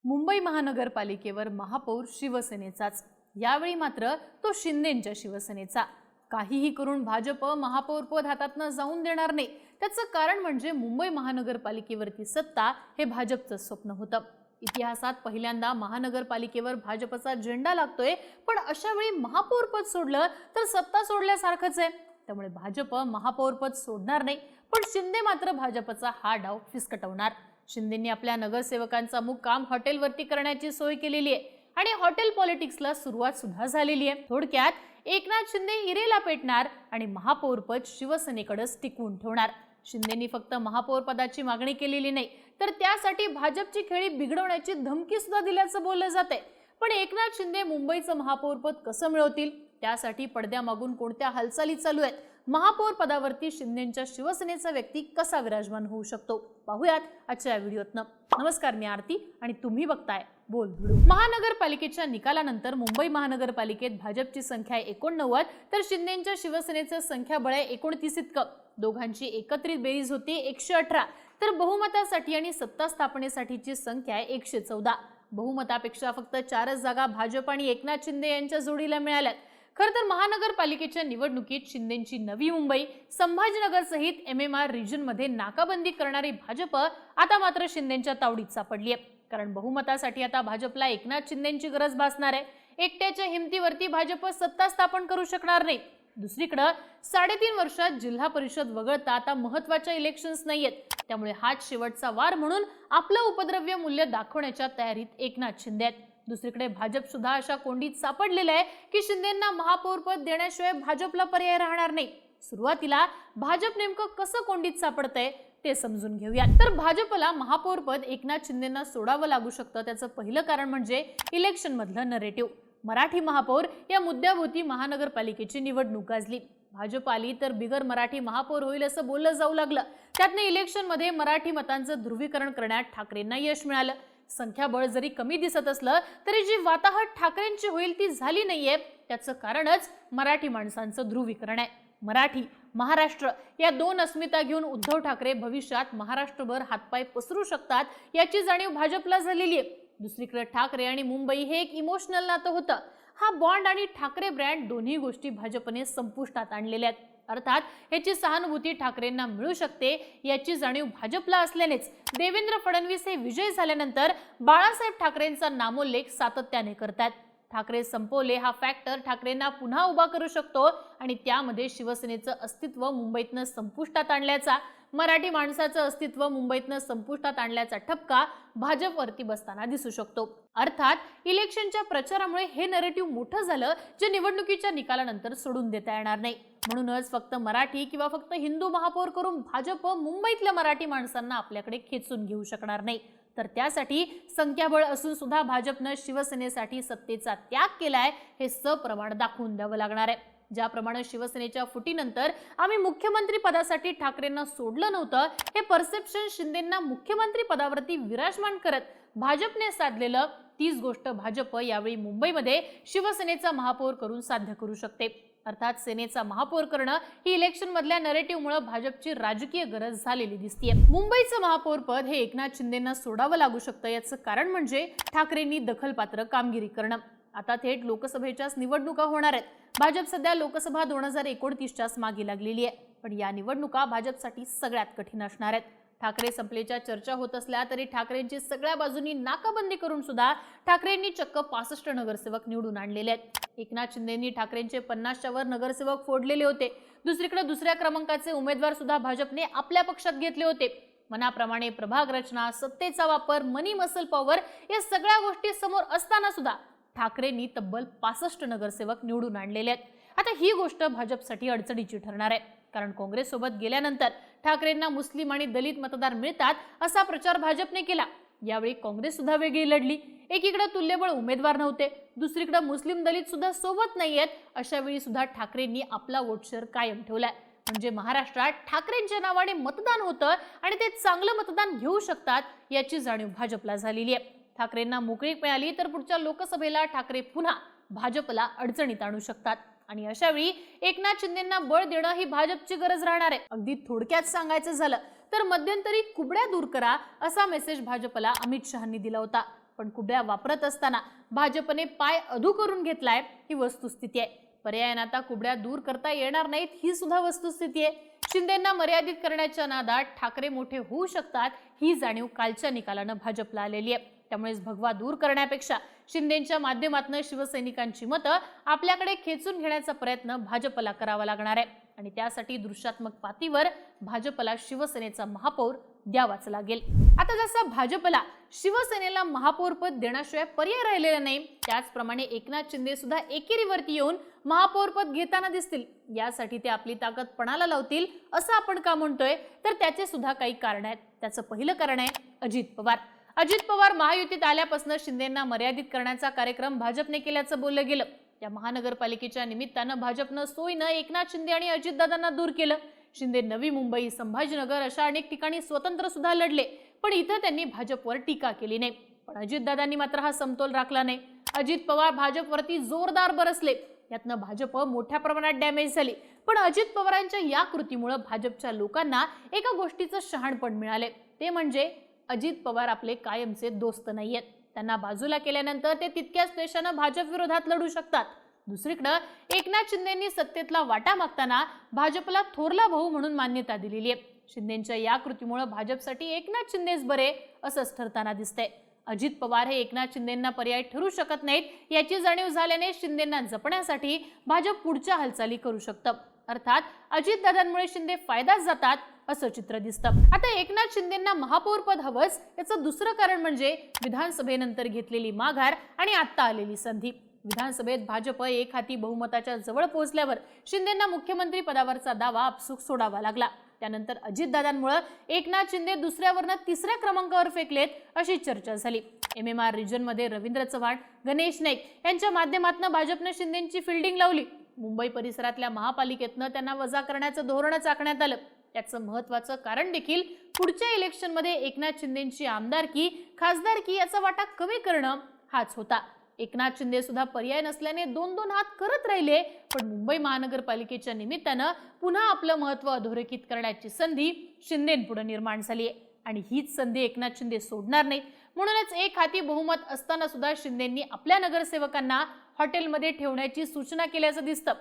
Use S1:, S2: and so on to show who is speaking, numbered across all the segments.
S1: मुंबई महानगरपालिकेवर महापौर शिवसेनेचाच, यावेळी मात्र तो शिंदेंच्या शिवसेनेचा। काहीही करून भाजप महापौरपद हातातनं जाऊन देणार नाही। त्याचं कारण म्हणजे मुंबई महानगरपालिकेवरती सत्ता हे भाजपचं स्वप्न होतं। इतिहासात पहिल्यांदा महानगरपालिकेवर भाजपचा झेंडा लागतोय, पण अशा वेळी महापौरपद सोडलं तर सत्ता सोडल्यासारखंच आहे। त्यामुळे भाजप महापौरपद सोडणार नाही, पण शिंदे मात्र भाजपचा हा डाव फिसकटवणार। शिंदेंनी आपल्या नगरसेवकांचा मुक्काम हॉटेलवरती करण्याची सोय केलेली आहे आणि हॉटेल पॉलिटिक्सला सुरुवात सुद्धा झालेली आहे। थोडक्यात एकनाथ शिंदे इरेला पेटणार आणि महापौरपद शिवसेनेकडेच टिकवून ठेवणार। शिंदेंनी फक्त महापौर पदाची मागणी केलेली नाही, तर त्यासाठी भाजपची खेळी बिघडवण्याची धमकी सुद्धा दिल्याचं बोललं जाते। पण एकनाथ शिंदे मुंबईचं महापौरपद कसं मिळवतील, त्यासाठी पडद्यामागून कोणत्या हालचाली चालू आहेत, महापौर पदावरती शिंदेंच्या शिवसेनेचा व्यक्ती कसा विराजमान होऊ शकतो, पाहूयात आजच्या व्हिडिओतनं। नमस्कार, मी आरती आणि तुम्ही बघताय बोल भिडू। महानगरपालिकेच्या निकालानंतर मुंबई महानगरपालिकेत भाजपची संख्या 89, तर शिंदेंच्या शिवसेनेचं संख्याबळ 29 इतकं। दोघांची एकत्रित बेरीज होती 118, तर बहुमतासाठी आणि सत्ता स्थापनेसाठीची संख्या 114। बहुमतापेक्षा फक्त 4 जागा भाजप आणि एकनाथ शिंदे यांच्या जोडीला मिळाल्यात। खरं तर महानगरपालिकेच्या निवडणुकीत शिंदेंची नवी मुंबई, संभाजीनगर सहित MMR रिजन मध्ये नाकाबंदी करणारी भाजप आता मात्र शिंदेंच्या तावडीत सापडली आहे। कारण बहुमतासाठी आता भाजपला एकनाथ शिंदेंची गरज भासणार आहे। एकट्याच्या हिमतीवरती भाजप सत्ता स्थापन करू शकणार नाही। दुसरीकडे 3.5 वर्षात जिल्हा परिषद वगळता आता महत्त्वाच्या इलेक्शन्स नाहीयेत, त्यामुळे हाच शेवटचा वार म्हणून आपलं उपद्रव्य मूल्य दाखवण्याच्या तयारीत एकनाथ शिंदे आहेत। दुसरीकडे भाजप सुद्धा अशा कोंडीत सापडलेलं आहे की शिंदेंना महापौरपद देण्याशिवाय भाजपला पर्याय राहणार नाही। सुरुवातीला भाजप नेमकं कसं कोंडीत सापडतंय ते समजून घेऊया। तर भाजपला महापौरपद एकनाथ शिंदेंना सोडावं लागू शकतं। त्याचं पहिलं कारण म्हणजे इलेक्शन मधलं नरेटिव्ह। मराठी महापौर या मुद्द्याभोवती महानगरपालिकेची निवडणूक गाजली। भाजप आली तर बिगर मराठी महापौर होईल असं बोललं जाऊ लागलं। त्यातनं इलेक्शन मध्ये मराठी मतांचं ध्रुवीकरण करण्यात ठाकरेंना यश मिळालं। संख्याबळ जरी कमी दिसत असलं तरी जी वाताहत ठाकरेंची होईल ती झाली नाहीये। त्याचं कारणच मराठी माणसांचं ध्रुवीकरण आहे। मराठी, महाराष्ट्र या दोन अस्मिता घेऊन उद्धव ठाकरे भविष्यात महाराष्ट्रभर हातपाय पसरू शकतात याची जाणीव भाजपला झालेली आहे। दुसरीकडे ठाकरे आणि मुंबई हे एक इमोशनल नातं होतं। हा बॉन्ड आणि ठाकरे ब्रँड दोन्ही गोष्टी भाजपने संपुष्टात आणलेल्या आहेत। अर्थात याची सहानुभूती ठाकरेंना मिळू शकते याची जाणीव भाजपला असल्यानेच देवेंद्र फडणवीस हे विजय झाल्यानंतर बाळासाहेब ठाकरेंचा नामोल्लेख सातत्याने करतात। ठाकरे संपवले हा फॅक्टर ठाकरेंना पुन्हा उभा करू शकतो आणि त्यामध्ये शिवसेनेचं अस्तित्व मुंबईतनं संपुष्टात आणल्याचा, मराठी माणसाचं अस्तित्व मुंबईतनं संपुष्टात आणल्याचा ठपका भाजपवरती बसताना दिसू शकतो। अर्थात इलेक्शनच्या प्रचारामुळे हे नरेटिव्ह मोठं झालं, जे निवडणुकीच्या निकालानंतर सोडून देता येणार नाही। म्हणूनच फक्त मराठी किंवा फक्त हिंदू महापौर करून भाजप मुंबईतल्या मराठी माणसांना आपल्याकडे खेचून घेऊ शकणार नाही। तर त्यासाठी संख्याबळ असून सुद्धा भाजपनं शिवसेनेसाठी सत्तेचा त्याग केलाय हे सप्रमाण दाखवून द्यावं लागणार आहे। ज्याप्रमाणे शिवसेनेच्या फुटीनंतर आम्ही मुख्यमंत्री पदासाठी ठाकरेंना सोडलं नव्हतं, हे परसेप्शन शिंदेंना मुख्यमंत्री पदावरती विराजमान करत भाजपने साधलेलं, तीच गोष्ट भाजप यावेळी मुंबईमध्ये शिवसेनेचा महापौर करून साध्य करू शकते। अर्थात सेनेचा महापौर करणं ही इलेक्शन मधल्या नरेटिव्हमुळे भाजपची राजकीय गरज झालेली दिसतीये। मुंबईचं महापौर पद हे एकनाथ शिंदेंना सोडावं लागू शकतं। याचं कारण म्हणजे ठाकरेंनी दखलपात्र कामगिरी करणं। आता थेट लोकसभेच्याच निवडणुका होणार आहेत। भाजप सध्या लोकसभा 2029च्याच मागे लागलेली आहे, पण या निवडणुका भाजपसाठी सगळ्यात कठीण असणार आहेत। ठाकरे संपलेच्या चर्चा होत असल्या तरी ठाकरेंची सगळ्या बाजूंनी नाकाबंदी करून सुद्धा ठाकरेंनी चक्क 65 नगरसेवक निवडून आणलेले आहेत। एकनाथ शिंदेंनी ठाकरेंचे 50च्या वर नगरसेवक फोडलेले होते। दुसरीकडे दुसऱ्या क्रमांकाचे उमेदवार सुद्धा भाजपने आपल्या पक्षात घेतले होते। मनाप्रमाणे प्रभाग रचना, सत्तेचा वापर, मनी मसल पॉवर या सगळ्या गोष्टी समोर असताना सुद्धा ठाकरेंनी तब्बल 65 नगरसेवक निवडून आणलेले आहेत। आता ही गोष्ट भाजपसाठी अडचणीची ठरणार आहे, कारण काँग्रेस सोबत गेल्यानंतर ठाकरेंना मुस्लिम आणि दलित मतदार मिळतात असा प्रचार भाजपने केला। यावेळी काँग्रेस सुद्धा वेगळी लढली। एकीकडे तुल्यबळ उमेदवार नव्हते, दुसरीकडे मुस्लिम दलित सुद्धा सोबत नाहीयेत। अशा वेळी सुद्धा ठाकरेंनी आपला वोट शेअर कायम ठेवलाय। म्हणजे महाराष्ट्रात ठाकरेंच्या नावाने मतदान होतं आणि ते चांगलं मतदान घेऊ शकतात याची जाणीव भाजपला झालेली आहे। ठाकरेंना मोकळीक मिळाली तर पुढच्या लोकसभेला ठाकरे पुन्हा भाजपला अडचणीत आणू शकतात आणि अशा वेळी एकनाथ शिंदेंना बळ देणं ही भाजपची गरज राहणार आहे। अगदी थोडक्यात सांगायचं झालं तर मध्यंतरी कुबड्या दूर करा असा मेसेज भाजपला अमित शहांनी दिला होता। पण कुबड्या वापरत असताना भाजपने पाय अधू करून घेतलाय ही वस्तुस्थिती आहे. पर्यायाने आता कुबड्या दूर करता येणार नाहीत ही सुद्धा वस्तुस्थिती आहे. शिंदेंना मर्यादित करण्याच्या नादात ठाकरे मोठे होऊ शकतात ही जाणीव कालच्या निकालानं भाजपला आलेली आहे. त्यामुळेच भगवा दूर करण्यापेक्षा शिंदेंच्या माध्यमातून शिवसैनिकांची मतं आपल्याकडे खेचून घेण्याचा प्रयत्न भाजपला करावा लागणार आहे आणि त्यासाठी दृश्यात्मक पातळीवर भाजपला शिवसेनेचा महापौर द्यावाच लागेल. आता जसं भाजपला शिवसेनेला महापौर पद देण्याशिवाय पर्याय राहिलेला नाही, त्याचप्रमाणे एकनाथ शिंदे सुद्धा एकेरीवरती येऊन महापौर पद घेताना दिसतील. यासाठी ते आपली ताकद पणाला लावतील असं आपण का म्हणतोय, तर त्याचे सुद्धा काही कारण आहेत. त्याचं पहिलं कारण आहे अजित पवार. अजित पवार महायुतीत आल्यापासून शिंदेंना मर्यादित करण्याचा कार्यक्रम भाजपने केल्याचं बोललं गेलं. त्या महानगरपालिकेच्या निमित्तानं भाजपनं सोयीनं एकनाथ शिंदे आणि अजितदादांना दूर केलं. शिंदे नवी मुंबई, संभाजीनगर अशा अनेक ठिकाणी स्वतंत्र सुद्धा लढले, पण इथं त्यांनी भाजपवर टीका केली नाही. पण अजितदादांनी मात्र हा समतोल राखला नाही. अजित पवार भाजपवरती जोरदार बरसले. यातनं भाजप मोठ्या प्रमाणात डॅमेज झाली. पण अजित पवारांच्या या कृतीमुळे भाजपच्या लोकांना एका गोष्टीचं शहाणपण मिळाले, ते म्हणजे अजित पवार आपले कायमचे दोस्त नाहीयेत. त्यांना बाजूला केल्यानंतर ते तितक्याच द्वेषानं भाजप विरोधात लढू शकतात. दुसरीकडे एकनाथ शिंदेंनी सत्तेतला वाटा मागताना भाजपला थोरला भाऊ म्हणून मान्यता दिलेली आहे. शिंदेंच्या या कृतीमुळे भाजपसाठी एकनाथ शिंदेच बरे असंच ठरताना दिसतंय. अजित पवार हे एकनाथ शिंदेंना पर्याय ठरू शकत नाहीत याची जाणीव झाल्याने शिंदेंना जपण्यासाठी भाजप पुढच्या हालचाली करू शकतं. अर्थात अजितदादांमुळे शिंदे फायदाच जातात असं चित्र दिसतं. आता एकनाथ शिंदेंना महापौर पद हवंच याचं दुसरं कारण म्हणजे विधानसभेनंतर घेतलेली माघार आणि आता आलेली संधी. विधानसभेत भाजप एक हाती बहुमताच्या जवळ पोहोचल्यावर शिंदेंना मुख्यमंत्री पदावरचा दावा आपसूक सोडावा लागला. त्यानंतर अजितदादांमुळे एकनाथ शिंदे दुसऱ्यावरनं तिसऱ्या क्रमांकावर फेकलेत अशी चर्चा झाली. MMR रिजनमध्ये रवींद्र चव्हाण, गणेश नाईक यांच्या माध्यमातून भाजपनं शिंदेंची फिल्डिंग लावली. मुंबई परिसरातल्या महापालिकेतनं त्यांना वजा करण्याचं धोरणच आखण्यात आलं. त्याचं महत्त्वाचं कारण देखील पुढच्या इलेक्शनमध्ये एकनाथ शिंदेंची आमदारकी, खासदारकी याचा वाटा कमी करणं हाच होता. एकनाथ शिंदे सुद्धा पर्याय नसल्याने दोन हात करत राहिले, पण मुंबई महानगरपालिकेच्या निमित्तानं पुन्हा आपलं महत्त्व अधोरेखित करण्याची संधी शिंदेंपुढे निर्माण झाली आहे आणि हीच संधी एकनाथ शिंदे सोडणार नाहीत. म्हणूनच एक हाती बहुमत असताना सुद्धा शिंदेंनी आपल्या नगरसेवकांना हॉटेलमध्ये ठेवण्याची सूचना केल्याचं दिसतं.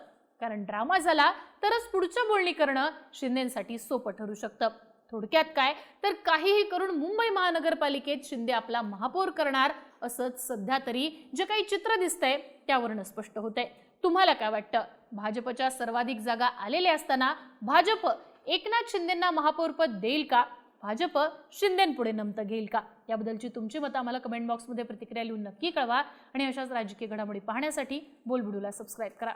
S1: कारण ड्रामा झाला तरच पुढचं बोलणी करणं शिंदेंसाठी सोपं ठरू शकतं. थोडक्यात काय तर काहीही करून मुंबई महानगरपालिकेत शिंदे आपला महापौर करणार असंच सध्या तरी जे काही चित्र दिसतंय त्यावरून स्पष्ट होतंय. तुम्हाला काय वाटतं? भाजपच्या सर्वाधिक जागा आलेल्या असताना भाजप एकनाथ शिंदेंना महापौर पद देईल का? भाजप शिंदेंपुढे नमतं घेईल का? याबद्दलची तुमची मतं आम्हाला कमेंट बॉक्समध्ये प्रतिक्रिया लिहून नक्की कळवा आणि अशाच राजकीय घडामोडी पाहण्यासाठी बोलबिडूला सबस्क्राईब करा.